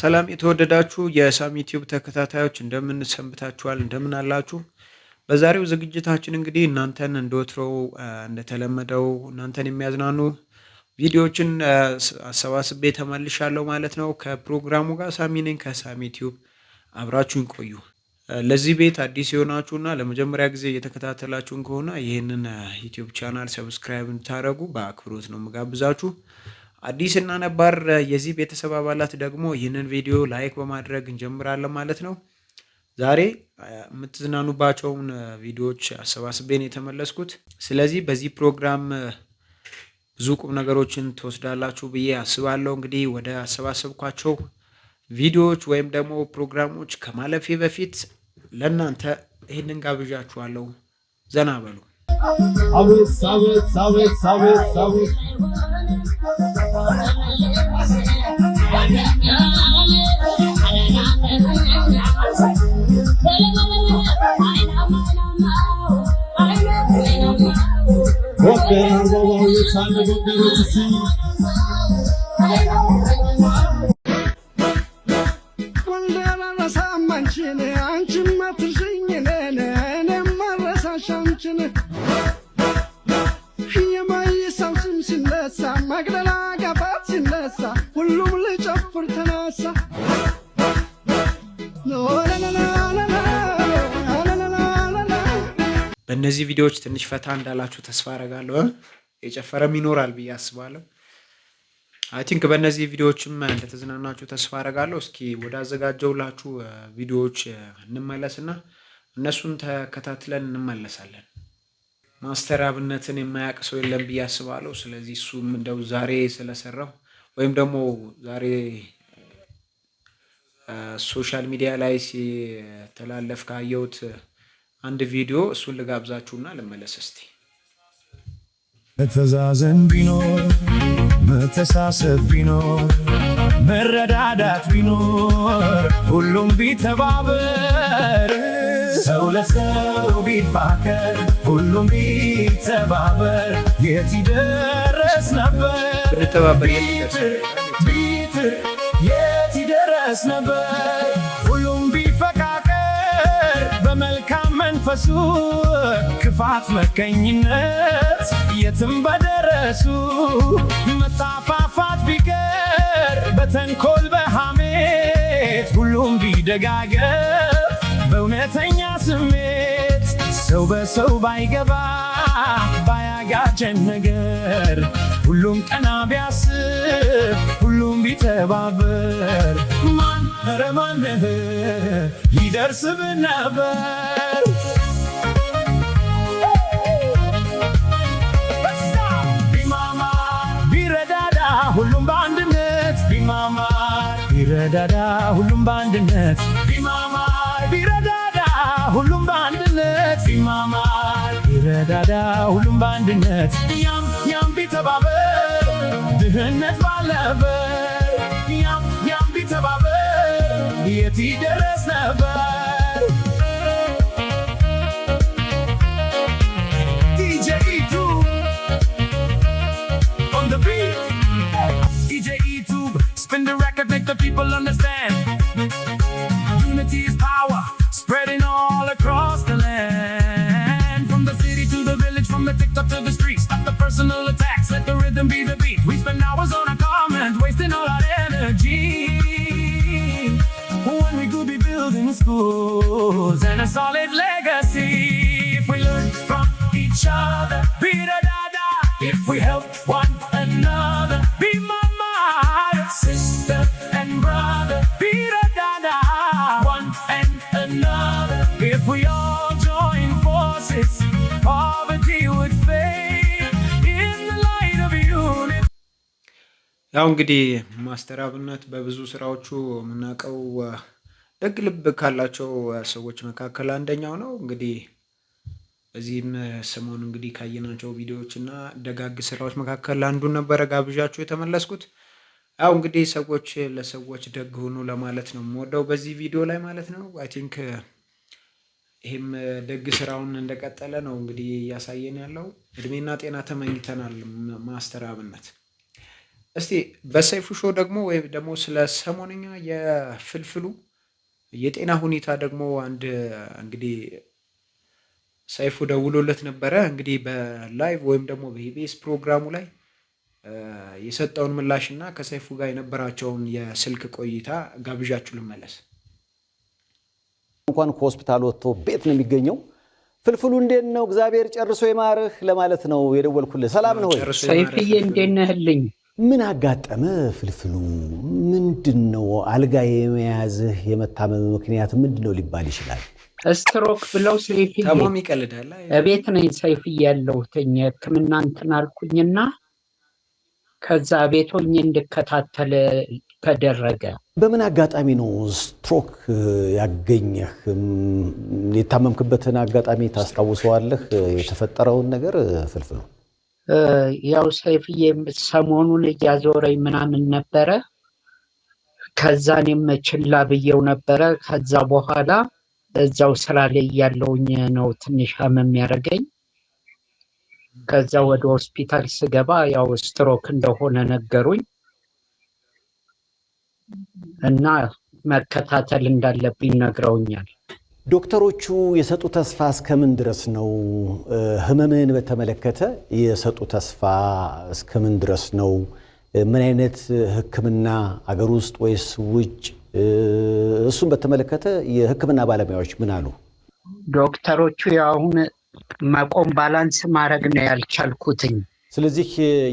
ሰላም የተወደዳችሁ የሳሚ ቲዩብ ተከታታዮች እንደምን ሰንብታችኋል? እንደምን አላችሁ? በዛሬው ዝግጅታችን እንግዲህ እናንተን እንደወትሮው እንደተለመደው እናንተን የሚያዝናኑ ቪዲዮዎችን አሰባስቤ ተመልሻለሁ ማለት ነው። ከፕሮግራሙ ጋር ሳሚ ነኝ ከሳሚ ቲዩብ፣ አብራችሁን ቆዩ። ለዚህ ቤት አዲስ የሆናችሁና ለመጀመሪያ ጊዜ እየተከታተላችሁን ከሆነ ይህንን ዩቲዩብ ቻናል ሰብስክራይብ እንድታደርጉ በአክብሮት ነው የምጋብዛችሁ። አዲስ እና ነባር የዚህ ቤተሰብ አባላት ደግሞ ይህንን ቪዲዮ ላይክ በማድረግ እንጀምራለን ማለት ነው። ዛሬ የምትዝናኑባቸውን ቪዲዮዎች አሰባስቤን የተመለስኩት። ስለዚህ በዚህ ፕሮግራም ብዙ ቁም ነገሮችን ትወስዳላችሁ ብዬ አስባለሁ። እንግዲህ ወደ አሰባሰብኳቸው ቪዲዮዎች ወይም ደግሞ ፕሮግራሞች ከማለፌ በፊት ለእናንተ ይህንን ጋብዣችኋለሁ። ዘና በሉ። ሁሉም ልጨፍር ተነሳ። በእነዚህ ቪዲዮዎች ትንሽ ፈታ እንዳላችሁ ተስፋ አደርጋለሁ። የጨፈረም ይኖራል ብዬ አስባለሁ። አይ ቲንክ በእነዚህ ቪዲዮዎችም እንደተዝናናችሁ ተስፋ አደርጋለሁ። እስኪ ወደ አዘጋጀውላችሁ ቪዲዮዎች እንመለስና እነሱን ተከታትለን እንመለሳለን። ማስተር አብነትን የማያውቅ ሰው የለም ብዬ አስባለሁ። ስለዚህ እሱም እንደው ዛሬ ስለሰራው ወይም ደግሞ ዛሬ ሶሻል ሚዲያ ላይ ሲተላለፍ ካየሁት አንድ ቪዲዮ እሱን ልጋብዛችሁና ልመለስ እስቲ። መተዛዘን ቢኖር መተሳሰብ ቢኖር መረዳዳት ቢኖር ሁሉም ቢተባበር ሰው ለሰው ቢፋቀር ሁሉም ቢተባበር የት ይደረስ ነበር? ቢጥር የት ይደረስ ነበር? ሁሉም ቢፈቃቀር በመልካም መንፈሱ ክፋት መቀኝነት የትም በደረሱ መጣፋፋት ቢቀር በተንኮል በሐሜት ሁሉም ቢደጋገፍ በእውነተኛ ስሜት ሰው በሰው ባይገባ ባያጋጨን ነገር ሁሉም ቀና ቢያስብ ሁሉም ቢተባበር ማን ኧረ ማን ይደርስብን ነበር? ቢማማር ቢረዳዳ ሁሉም በአንድነት ቢማማር ቢረዳዳ ሁሉም በአንድነት ቢማማር ቢረዳዳ ሁሉም በአንድነት ቢማማር ቢረዳዳ ሁሉም በአንድነት ያም ቢተባበር ድህነት ባልነበር ያም ቢተባበር የት ይደረስ ነበር? DJ E-Tube on the beat. DJ E-Tube spin the record, make the people understand. Unity is power, spreading all across the land. From the city to the village, from the TikTok to the streets. Stop the personal attacks, let the rhythm be the beat. We spend hours on our comments, wasting all our energy, when we could be building schools and a solid legacy. If we learn from each other, be da da da. If we help one another, be mama, sister and brother, be da da da. One and another. If we all join forces, poverty would fade in the light of unity. ያው እንግዲህ ማስተር አብነት በብዙ ስራዎቹ የምናውቀው ደግ ልብ ካላቸው ሰዎች መካከል አንደኛው ነው። እንግዲህ በዚህም ሰሞን እንግዲህ ካየናቸው ቪዲዮዎች እና ደጋግ ስራዎች መካከል አንዱን ነበረ ጋብዣችሁ የተመለስኩት። አው እንግዲህ ሰዎች ለሰዎች ደግ ሁኑ ለማለት ነው የምወደው በዚህ ቪዲዮ ላይ ማለት ነው። አይ ቲንክ ይሄም ደግ ስራውን እንደቀጠለ ነው እንግዲህ እያሳየን ያለው። እድሜና ጤና ተመኝተናል ማስተር አብነት። እስቲ በሰይፉ ሾው ደግሞ ወይም ደግሞ ስለ ሰሞነኛ የፍልፍሉ የጤና ሁኔታ ደግሞ አንድ እንግዲህ ሰይፉ ደውሎለት ነበረ። እንግዲህ በላይቭ ወይም ደግሞ በኢቢኤስ ፕሮግራሙ ላይ የሰጠውን ምላሽና ከሰይፉ ጋር የነበራቸውን የስልክ ቆይታ ጋብዣችሁ ልመለስ። እንኳን ከሆስፒታል ወጥቶ ቤት ነው የሚገኘው። ፍልፍሉ እንዴት ነው? እግዚአብሔር ጨርሶ ይማርህ ለማለት ነው የደወልኩልህ። ሰላም ነው ወይ? ሰይፍዬ እንዴት ነህልኝ? ምን አጋጠመ ፍልፍሉ? ምንድነው አልጋ የመያዝህ የመታመም ምክንያት ምንድነው ሊባል ይችላል? ስትሮክ ብለው ሰይፍዬ ታማሚ ይቀልዳል። ቤት ነኝ ሰይፍዬ ያለሁትኝ ሕክምና እንትን አልኩኝና ከዛ ቤት ሆኜ እንድከታተል ተደረገ። በምን አጋጣሚ ነው ስትሮክ ያገኘህ? የታመምክበትን አጋጣሚ ታስታውሰዋለህ? የተፈጠረውን ነገር ፍልፍሉ? ያው ሰይፍዬ ሰሞኑን እያዞረኝ ምናምን ነበረ። ከዛ እኔም ችላ ብዬው ነበረ። ከዛ በኋላ እዛው ስራ ላይ ያለውኝ ነው ትንሽ ህመም ያደረገኝ። ከዛ ወደ ሆስፒታል ስገባ ያው ስትሮክ እንደሆነ ነገሩኝ እና መከታተል እንዳለብኝ ነግረውኛል። ዶክተሮቹ የሰጡ ተስፋ እስከምን ድረስ ነው? ህመምህን በተመለከተ የሰጡ ተስፋ እስከምን ድረስ ነው? ምን አይነት ህክምና አገር ውስጥ ወይስ ውጭ? እሱን በተመለከተ የህክምና ባለሙያዎች ምን አሉ? ዶክተሮቹ አሁን መቆም ባላንስ ማድረግ ነው ያልቻልኩትኝ። ስለዚህ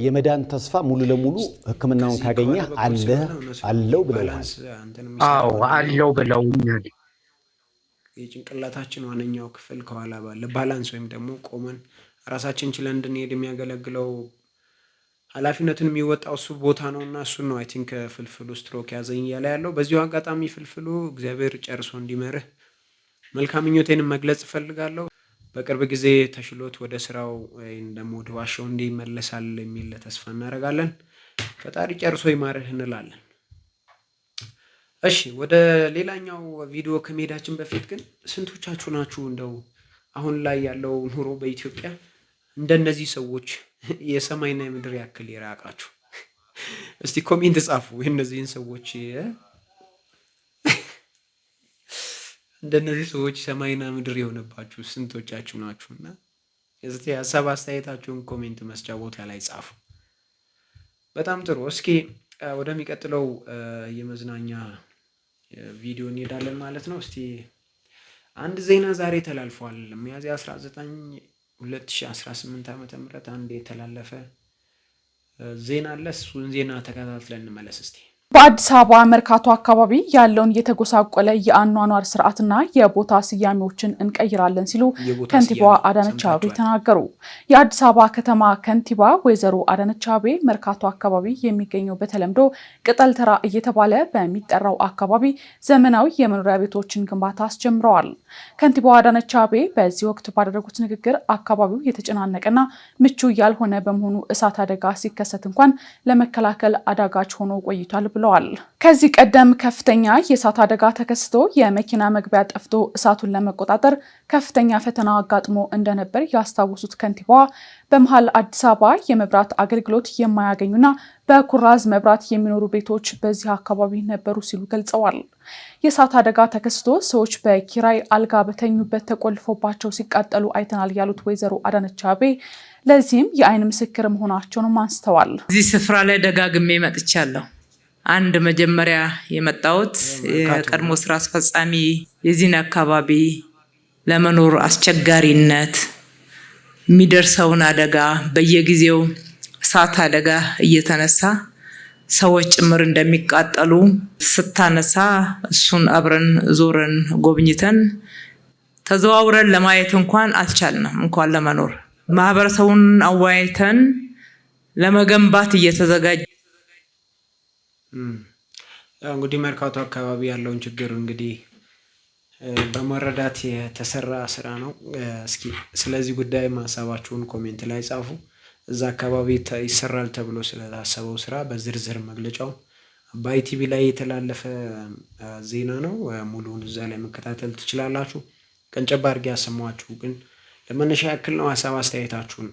የመዳን ተስፋ ሙሉ ለሙሉ ህክምናውን ካገኘ አለው ብለዋል። አዎ አለው ብለውኛል። የጭንቅላታችን ዋነኛው ክፍል ከኋላ ባለ ባላንስ ወይም ደግሞ ቆመን ራሳችን ችለን እንድንሄድ የሚያገለግለው ኃላፊነቱን የሚወጣው እሱ ቦታ ነውና እሱን ነው አይ ቲንክ ፍልፍሉ ስትሮክ ያዘኝ እያለ ያለው። በዚሁ አጋጣሚ ፍልፍሉ እግዚአብሔር ጨርሶ እንዲመርህ መልካም ምኞቴንም መግለጽ እፈልጋለሁ። በቅርብ ጊዜ ተሽሎት ወደ ስራው ወይም ደግሞ ወደ ዋሻው እንዲመለሳል የሚል ተስፋ እናደርጋለን። ፈጣሪ ጨርሶ ይማርህ እንላለን። እሺ ወደ ሌላኛው ቪዲዮ ከመሄዳችን በፊት ግን ስንቶቻችሁ ናችሁ እንደው አሁን ላይ ያለው ኑሮ በኢትዮጵያ እንደነዚህ ሰዎች የሰማይና የምድር ያክል ይራቃችሁ? እስቲ ኮሜንት ጻፉ። እነዚህን ሰዎች እንደነዚህ ሰዎች ሰማይና ምድር የሆነባችሁ ስንቶቻችሁ ናችሁና እስቲ ሀሳብ አስተያየታችሁን ኮሜንት መስጫ ቦታ ላይ ጻፉ። በጣም ጥሩ። እስኪ ወደሚቀጥለው የመዝናኛ ቪዲዮ እንሄዳለን ማለት ነው። እስቲ አንድ ዜና ዛሬ ተላልፏል። ሚያዝያ 19 2018 ዓ.ም አንድ የተላለፈ ዜና አለ። እሱን ዜና ተከታትለን እንመለስ እስቲ። በአዲስ አበባ መርካቶ አካባቢ ያለውን የተጎሳቆለ የአኗኗር ስርዓትና የቦታ ስያሜዎችን እንቀይራለን ሲሉ ከንቲባዋ አዳነች አቤቤ ተናገሩ። የአዲስ አበባ ከተማ ከንቲባ ወይዘሮ አዳነች አቤቤ መርካቶ አካባቢ የሚገኘው በተለምዶ ቅጠል ተራ እየተባለ በሚጠራው አካባቢ ዘመናዊ የመኖሪያ ቤቶችን ግንባታ አስጀምረዋል። ከንቲባዋ አዳነች አቤቤ በዚህ ወቅት ባደረጉት ንግግር አካባቢው የተጨናነቀና ምቹ ያልሆነ በመሆኑ እሳት አደጋ ሲከሰት እንኳን ለመከላከል አዳጋች ሆኖ ቆይቷል ብለዋል። ከዚህ ቀደም ከፍተኛ የእሳት አደጋ ተከስቶ የመኪና መግቢያ ጠፍቶ እሳቱን ለመቆጣጠር ከፍተኛ ፈተና አጋጥሞ እንደነበር ያስታወሱት ከንቲባዋ በመሃል አዲስ አበባ የመብራት አገልግሎት የማያገኙና በኩራዝ መብራት የሚኖሩ ቤቶች በዚህ አካባቢ ነበሩ ሲሉ ገልጸዋል። የእሳት አደጋ ተከስቶ ሰዎች በኪራይ አልጋ በተኙበት ተቆልፎባቸው ሲቃጠሉ አይተናል ያሉት ወይዘሮ አዳነች አቤቤ ለዚህም የአይን ምስክር መሆናቸውንም አንስተዋል። እዚህ ስፍራ ላይ ደጋግሜ መጥቻለሁ። አንድ መጀመሪያ የመጣሁት የቀድሞ ስራ አስፈጻሚ የዚህን አካባቢ ለመኖር አስቸጋሪነት የሚደርሰውን አደጋ በየጊዜው እሳት አደጋ እየተነሳ ሰዎች ጭምር እንደሚቃጠሉ ስታነሳ እሱን አብረን ዞረን ጎብኝተን ተዘዋውረን ለማየት እንኳን አልቻልንም፣ እንኳን ለመኖር። ማህበረሰቡን አወያይተን ለመገንባት እየተዘጋጀ እንግዲህ መርካቶ አካባቢ ያለውን ችግር እንግዲህ በመረዳት የተሰራ ስራ ነው። እስኪ ስለዚህ ጉዳይ ሀሳባችሁን ኮሜንት ላይ ጻፉ። እዛ አካባቢ ይሰራል ተብሎ ስለታሰበው ስራ በዝርዝር መግለጫው አባይ ቲቪ ላይ የተላለፈ ዜና ነው። ሙሉውን እዛ ላይ መከታተል ትችላላችሁ። ቀንጨብ አድርጌ ያሰማኋችሁ ግን ለመነሻ ያክል ነው። ሀሳብ አስተያየታችሁን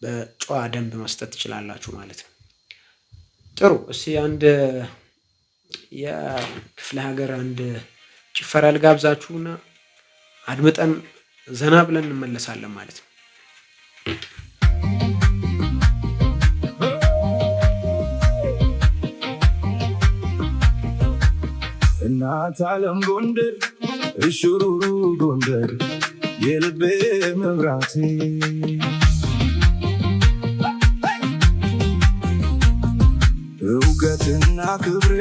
በጨዋ ደንብ መስጠት ትችላላችሁ ማለት ነው። ጥሩ። እስቲ አንድ የክፍለ ሀገር አንድ ጭፈራ ልጋብዛችሁና አድምጠን ዘና ብለን እንመለሳለን ማለት ነው። እናት ዓለም ጎንደር እሹሩሩ ጎንደር የልቤ መብራቴ እውቀትና ክብሬ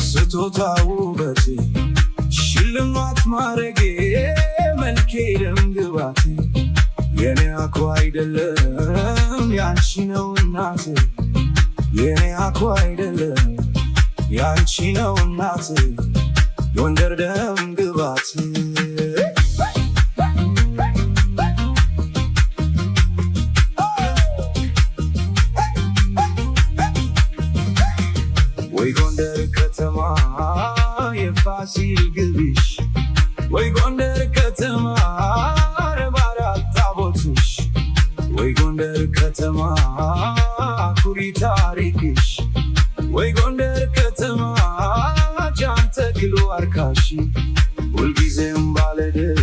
ስጦታ ውበቴ ሽልማት ማረጌ መልኬ ደምግባቴ የኔ አኳ አይደለም ያንቺ ነው እናቴ የኔ አኳ አይደለም ያንቺ ነው እናቴ ጎንደር ደምግባቴ ወይ ጎንደር ከተማ የፋሲል ግቢሽ ወይ ጎንደር ከተማ አራት ታቦትሽ ወይ ጎንደር ከተማ ኩሪ ታሪክሽ ወይ ጎንደር ከተማ ጃንተክል ዋርካሽ ሁልጊዜም ባለድል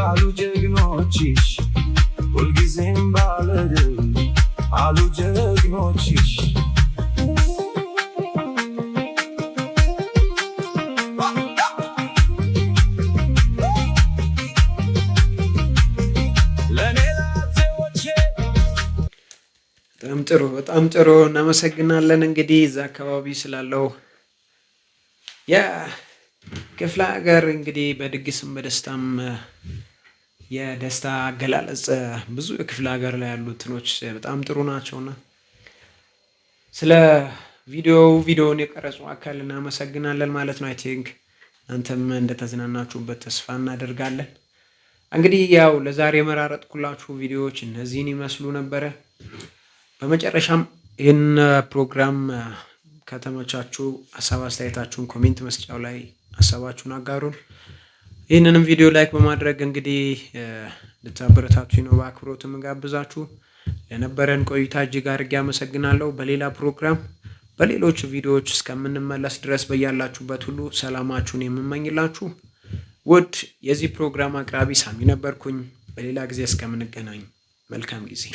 አሉ ጀግኖችሽ ሁልጊዜም ባለድል አሉ ጀግኖችሽ በጣም ጥሩ እናመሰግናለን። እንግዲህ እዛ አካባቢ ስላለው የክፍለ ሀገር እንግዲህ በድግስም በደስታም የደስታ አገላለጽ ብዙ የክፍለ ሀገር ላይ ያሉ እንትኖች በጣም ጥሩ ናቸውና ስለ ቪዲዮውን የቀረጹ አካል እናመሰግናለን ማለት ነው። አይ ቲንክ እናንተም እንደተዝናናችሁበት ተስፋ እናደርጋለን። እንግዲህ ያው ለዛሬ የመራረጥኩላችሁ ቪዲዮዎች እነዚህን ይመስሉ ነበረ። በመጨረሻም ይህን ፕሮግራም ከተመቻችሁ ሀሳብ አስተያየታችሁን ኮሜንት መስጫው ላይ ሀሳባችሁን አጋሩን። ይህንንም ቪዲዮ ላይክ በማድረግ እንግዲህ ልታበረታቱኝ ነው በአክብሮት የምጋብዛችሁ። ለነበረን ቆይታ እጅግ አድርጌ አመሰግናለሁ። በሌላ ፕሮግራም በሌሎች ቪዲዮዎች እስከምንመለስ ድረስ በያላችሁበት ሁሉ ሰላማችሁን የምመኝላችሁ ውድ የዚህ ፕሮግራም አቅራቢ ሳሚ ነበርኩኝ። በሌላ ጊዜ እስከምንገናኝ መልካም ጊዜ